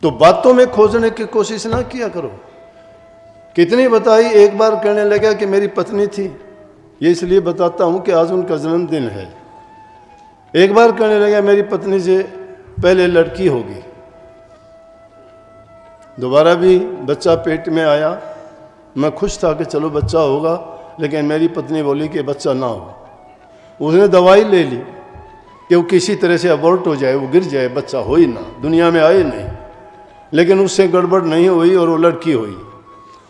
तो बातों में खोजने की कोशिश ना किया करो। कितनी बताई, एक बार कहने लगा कि मेरी पत्नी थी, ये इसलिए बताता हूं कि आज उनका जन्मदिन है। एक बार कहने लगा मेरी पत्नी से पहले लड़की होगी, दोबारा भी बच्चा पेट में आया। मैं खुश था कि चलो बच्चा होगा, लेकिन मेरी पत्नी बोली कि बच्चा ना हो। उसने दवाई ले ली कि वो किसी तरह से अबॉर्ट हो जाए, वो गिर जाए, बच्चा हो ही ना, दुनिया में आए नहीं। लेकिन उससे गड़बड़ नहीं हुई और वो लड़की हुई,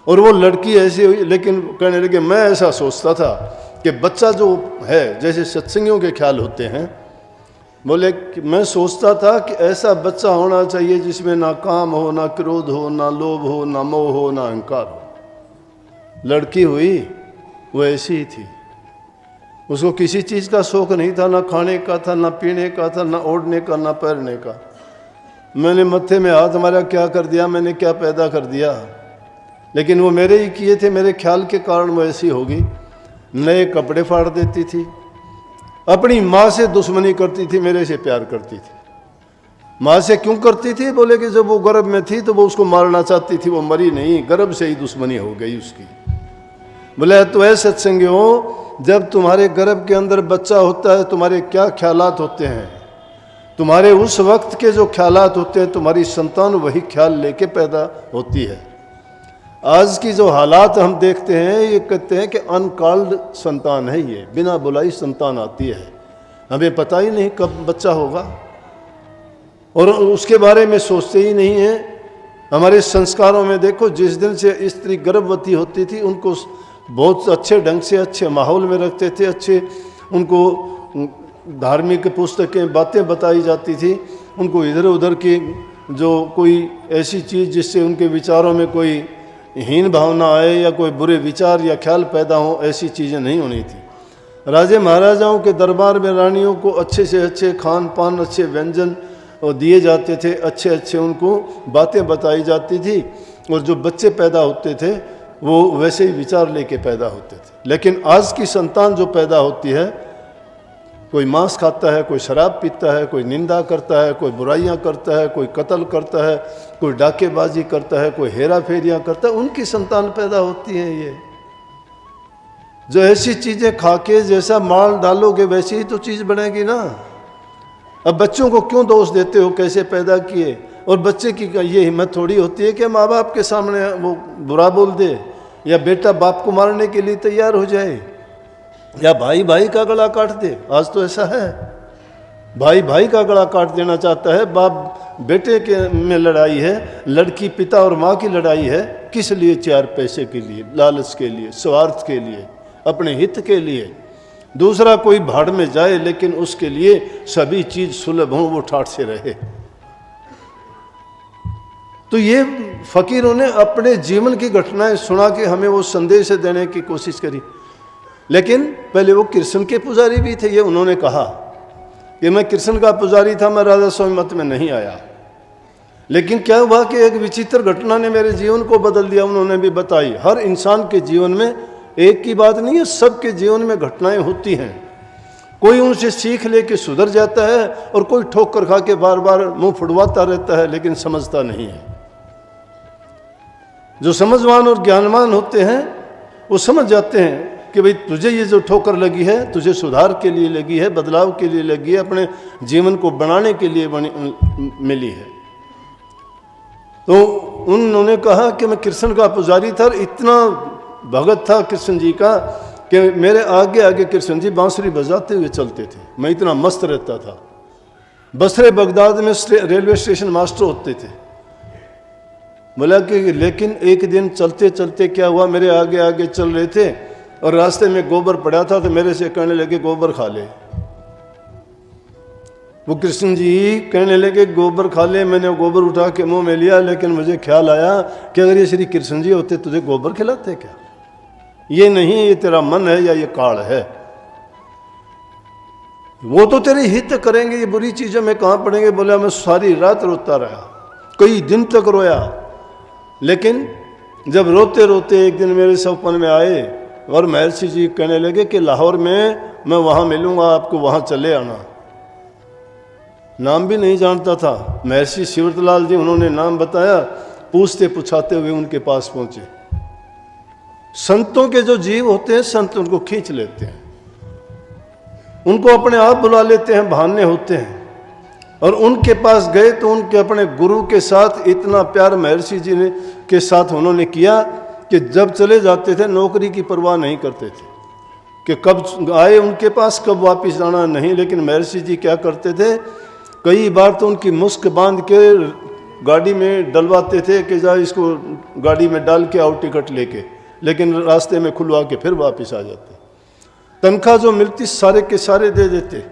और वो लड़की ऐसी हुई। लेकिन कहने लगे मैं ऐसा सोचता था कि बच्चा जो है, जैसे सत्संगियों के ख्याल होते हैं, बोले कि मैं सोचता था कि ऐसा बच्चा होना चाहिए जिसमें ना काम हो, ना क्रोध हो, ना लोभ हो, ना मोह हो, ना अहंकार हो। लड़की हुई, वो ऐसी ही थी। उसको किसी चीज़ का शौक नहीं था, ना खाने का था, ना पीने का था, ना ओढ़ने का, ना पहनने का। मैंने मत्थे में हाथ मारा, क्या कर दिया मैंने, क्या पैदा कर दिया। लेकिन वो मेरे ही किए थे, मेरे ख्याल के कारण वो ऐसी होगी। नए कपड़े फाड़ देती थी, अपनी माँ से दुश्मनी करती थी, मेरे से प्यार करती थी। माँ से क्यों करती थी? बोले कि जब वो गर्भ में थी तो वो उसको मारना चाहती थी, वो मरी नहीं, गर्भ से ही दुश्मनी हो गई उसकी। बोले तो ऐसे सत्संगी हो, जब तुम्हारे गर्भ के अंदर बच्चा होता है तुम्हारे क्या ख्यालात होते हैं, तुम्हारे उस वक्त के जो ख्यालात होते हैं, तुम्हारी संतान वही ख्याल लेके पैदा होती है। आज की जो हालात हम देखते हैं, ये कहते हैं कि अनकॉल्ड संतान है, ये बिना बुलाई संतान आती है, हमें पता ही नहीं कब बच्चा होगा, और उसके बारे में सोचते ही नहीं है। हमारे संस्कारों में देखो, जिस दिन से स्त्री गर्भवती होती थी उनको बहुत अच्छे ढंग से अच्छे माहौल में रखते थे, अच्छे उनको धार्मिक पुस्तकें बातें बताई जाती थी, उनको इधर उधर की जो कोई ऐसी चीज़ जिससे उनके विचारों में कोई हीन भावना आए या कोई बुरे विचार या ख्याल पैदा हो, ऐसी चीज़ें नहीं होनी थी। राजे महाराजाओं के दरबार में रानियों को अच्छे से अच्छे खान पान, अच्छे व्यंजन दिए जाते थे, अच्छे अच्छे उनको बातें बताई जाती थी, और जो बच्चे पैदा होते थे वो वैसे ही विचार लेके पैदा होते थे। लेकिन आज की संतान जो पैदा होती है, कोई मांस खाता है, कोई शराब पीता है, कोई निंदा करता है, कोई बुराइयां करता है, कोई कत्ल करता है, कोई डाकेबाजी करता है, कोई हेरा फेरियां करता है, उनकी संतान पैदा होती है। ये जो ऐसी चीज़ें खा के जैसा माल डालोगे वैसी ही तो चीज़ बनेगी ना। अब बच्चों को क्यों दोष देते हो, कैसे पैदा किए? और बच्चे की ये हिम्मत थोड़ी होती है कि माँ बाप के सामने वो बुरा बोल दे, या बेटा बाप को मारने के लिए तैयार हो जाए, या भाई भाई का गला काट दे। आज तो ऐसा है, भाई भाई का गला काट देना चाहता है, बाप बेटे के में लड़ाई है, लड़की पिता और माँ की लड़ाई है। किस लिए? 4 पैसे के लिए, लालच के लिए, स्वार्थ के लिए, अपने हित के लिए। दूसरा कोई भाड़ में जाए लेकिन उसके लिए सभी चीज सुलभ हो, वो ठाठ से रहे। तो ये फकीरों ने अपने जीवन की घटनाएं सुना के हमें वो संदेश देने की कोशिश करी। लेकिन पहले वो कृष्ण के पुजारी भी थे। ये उन्होंने कहा कि मैं कृष्ण का पुजारी था, मैं राधा स्वामी मत में नहीं आया। लेकिन क्या हुआ कि एक विचित्र घटना ने मेरे जीवन को बदल दिया। उन्होंने भी बताई, हर इंसान के जीवन में एक की बात नहीं है, सबके जीवन में घटनाएं होती हैं। कोई उनसे सीख लेके सुधर जाता है और कोई ठोकर खा के बार बार मुंह फुड़वाता रहता है, लेकिन समझता नहीं है। जो समझवान और ज्ञानवान होते हैं वो समझ जाते हैं कि भाई तुझे ये जो ठोकर लगी है, तुझे सुधार के लिए लगी है, बदलाव के लिए लगी है, अपने जीवन को बनाने के लिए मिली है। तो उन्होंने कहा कि मैं कृष्ण का पुजारी था, इतना भगत था कृष्ण जी का कि मेरे आगे आगे कृष्ण जी बांसुरी बजाते हुए चलते थे। मैं इतना मस्त रहता था। बसरे बगदाद में रेलवे स्टेशन मास्टर होते थे। बोला कि लेकिन एक दिन चलते चलते क्या हुआ, मेरे आगे आगे चल रहे थे और रास्ते में गोबर पड़ा था, तो मेरे से कहने लगे गोबर खा ले। वो कृष्ण जी कहने लगे गोबर खा ले। मैंने गोबर उठा के मुंह में लिया, लेकिन मुझे ख्याल आया कि अगर ये श्री कृष्ण जी होते तुझे गोबर खिलाते क्या? ये नहीं, ये तेरा मन है या ये काल है। वो तो तेरे हित करेंगे, ये बुरी चीजों में कहां पड़ेंगे। बोला मैं सारी रात रोता रहा, कई दिन तक रोया। लेकिन जब रोते रोते एक दिन मेरे सपन में आए और महर्षि जी कहने लगे कि लाहौर में मैं वहां मिलूंगा, आपको वहां चले आना। नाम भी नहीं जानता था। महर्षि शिवरतलाल जी उन्होंने नाम बताया, पूछते पुछाते हुए उनके पास पहुंचे। संतों के जो जीव होते हैं, संत उनको खींच लेते हैं, उनको अपने आप बुला लेते हैं, बहाने होते हैं। और उनके पास गए तो उनके अपने गुरु के साथ इतना प्यार महर्षि जी ने के साथ उन्होंने किया कि जब चले जाते थे नौकरी की परवाह नहीं करते थे कि कब आए उनके पास, कब वापस जाना नहीं। लेकिन महर्षि जी क्या करते थे, कई बार तो उनकी मुस्क बांध के गाड़ी में डलवाते थे कि जा इसको गाड़ी में डाल के आओ टिकट लेके, लेकिन रास्ते में खुलवा के फिर वापस आ जाते। तनख्वाह जो मिलती सारे के सारे दे देते।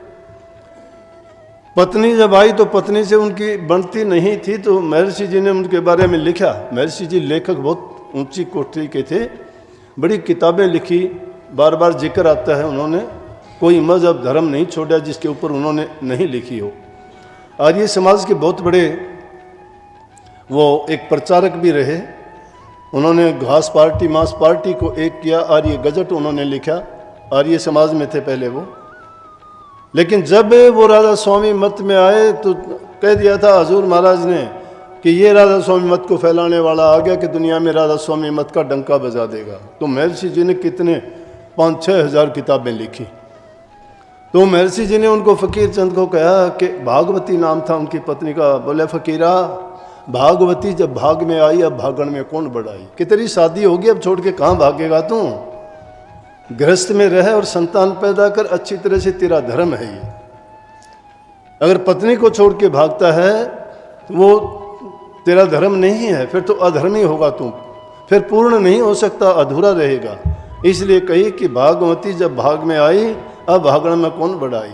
पत्नी जब आई तो पत्नी से उनकी बनती नहीं थी, तो महर्षि जी ने उनके बारे में लिखा। महर्षि जी लेखक बहुत ऊंची कोटि के थे, बड़ी किताबें लिखी, बार बार जिक्र आता है उन्होंने कोई मजहब धर्म नहीं छोड़ा जिसके ऊपर उन्होंने नहीं लिखी हो। आर्य समाज के बहुत बड़े वो एक प्रचारक भी रहे। उन्होंने घास पार्टी मांस पार्टी को एक किया, आर्य गजट उन्होंने लिखा, आर्य समाज में थे पहले वो। लेकिन जब वो राधा स्वामी मत में आए तो कह दिया था हजूर महाराज ने कि ये राधा स्वामी मत को फैलाने वाला आ गया कि दुनिया में राधा स्वामी मत का डंका बजा देगा। तो महर्षि जी ने कितने 5-6 हज़ार किताबें लिखी। तो महर्षि जी ने उनको फकीर चंद को कहा कि भागवती नाम था उनकी पत्नी का। बोले फकीरा, भागवती जब भाग में आई अब भागण में कौन बढ़ाई, कि तेरी शादी होगी अब छोड़ के कहाँ भागेगा तू, गृहस्थ में रह और संतान पैदा कर, अच्छी तरह से तेरा धर्म है ये। अगर पत्नी को छोड़ के भागता है तो वो तेरा धर्म नहीं है, फिर तो अधर्मी होगा तू, फिर पूर्ण नहीं हो सकता, अधूरा रहेगा। इसलिए कही कि भागवती जब भाग में आई अब भागण में कौन बढ़ाई।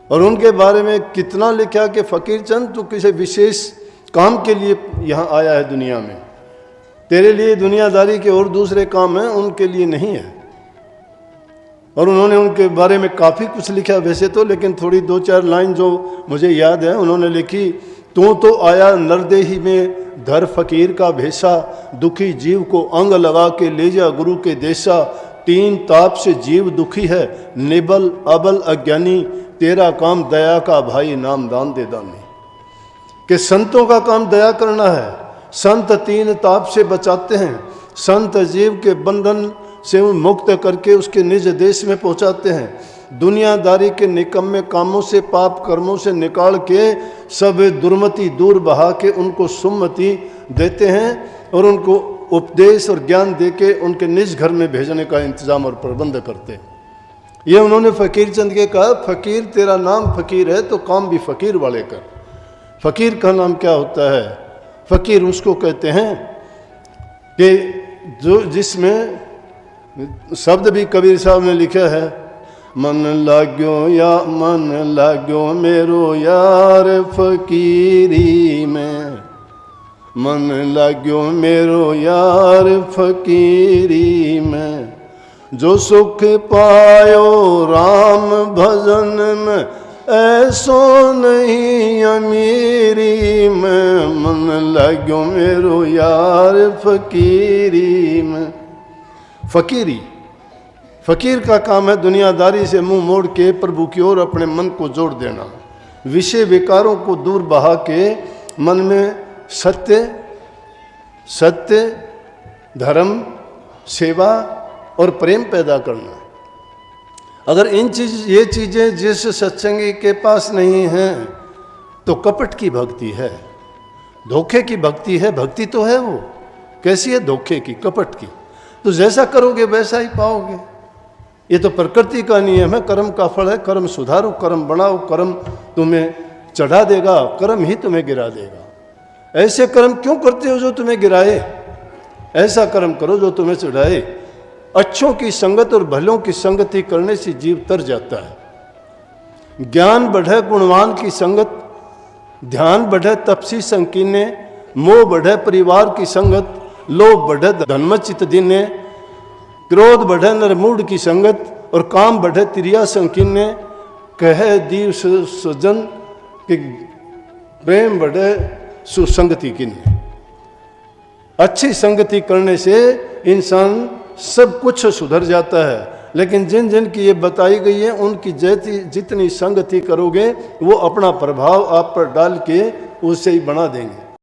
और उनके बारे में कितना लिखा कि फकीर चंद तू किसी विशेष काम के लिए यहाँ आया है दुनिया में, तेरे लिए दुनियादारी के और दूसरे काम हैं, उनके लिए नहीं है। और उन्होंने उनके बारे में काफ़ी कुछ लिखा वैसे तो, लेकिन थोड़ी 2-4 लाइन जो मुझे याद है उन्होंने लिखी। तू तो आया नरदेही में धर फकीर का भेषा, दुखी जीव को अंग लगा के ले जा गुरु के देशा। 3 ताप से जीव दुखी है, निबल अबल अज्ञानी, तेरा काम दया का भाई नाम दान दे दानी। कि संतों का काम दया करना है। संत 3 ताप से बचाते हैं, संत जीव के बंधन से मुक्त करके उसके निज देश में पहुंचाते हैं। दुनियादारी के निकम्मे कामों से पाप कर्मों से निकाल के सब दुर्मति दूर बहा के उनको सुमति देते हैं और उनको उपदेश और ज्ञान दे के उनके निज घर में भेजने का इंतजाम और प्रबंध करते हैं। ये उन्होंने फकीर चंद के कहा, फकीर तेरा नाम फकीर है तो काम भी फकीर वाले कर। फकीर का नाम क्या होता है? फकीर उसको कहते हैं कि जो जिसमें शब्द भी कबीर साहब ने लिखा है, मन लाग्यो या मन लाग्यो मेरो यार फकीरी में, मन लाग्यो मेरो यार फकीरी में, जो सुख पायो राम भजन में ऐसो नहीं अमीरी में, मन लाग्यो मेरो यार फकीरी में। फकीरी, फकीर का काम है दुनियादारी से मुंह मोड़ के प्रभु की ओर अपने मन को जोड़ देना, विषय विकारों को दूर बहा के मन में सत्य सत्य धर्म सेवा और प्रेम पैदा करना। अगर ये चीज़ें जिस सत्संगी के पास नहीं हैं तो कपट की भक्ति है, धोखे की भक्ति है। भक्ति तो है वो, कैसी है? धोखे की, कपट की। तो जैसा करोगे वैसा ही पाओगे। ये तो प्रकृति का नियम है, कर्म का फल है। कर्म सुधारो, कर्म बढ़ाओ, कर्म तुम्हें चढ़ा देगा, कर्म ही तुम्हें गिरा देगा। ऐसे कर्म क्यों करते हो जो तुम्हें गिराए? ऐसा कर्म करो जो तुम्हें चढ़ाए। अच्छों की संगत और भलों की संगति करने से जीव तर जाता है। ज्ञान बढ़े गुणवान की संगत, ध्यान बढ़े तपसी संकीर्णे, मोह बढ़े परिवार की संगत, लोभ बढ़े धनमत चित दीने, क्रोध बढ़े नरमूढ़ की संगत और काम बढ़े तिरिया संकीर्णे। कहे दीव सजन कि प्रेम बढ़े सुसंगति किन्ने। अच्छी संगति करने से इंसान सब कुछ सुधर जाता है। लेकिन जिन जिन की ये बताई गई है उनकी जितनी संगति करोगे वो अपना प्रभाव आप पर डाल के उससे ही बना देंगे।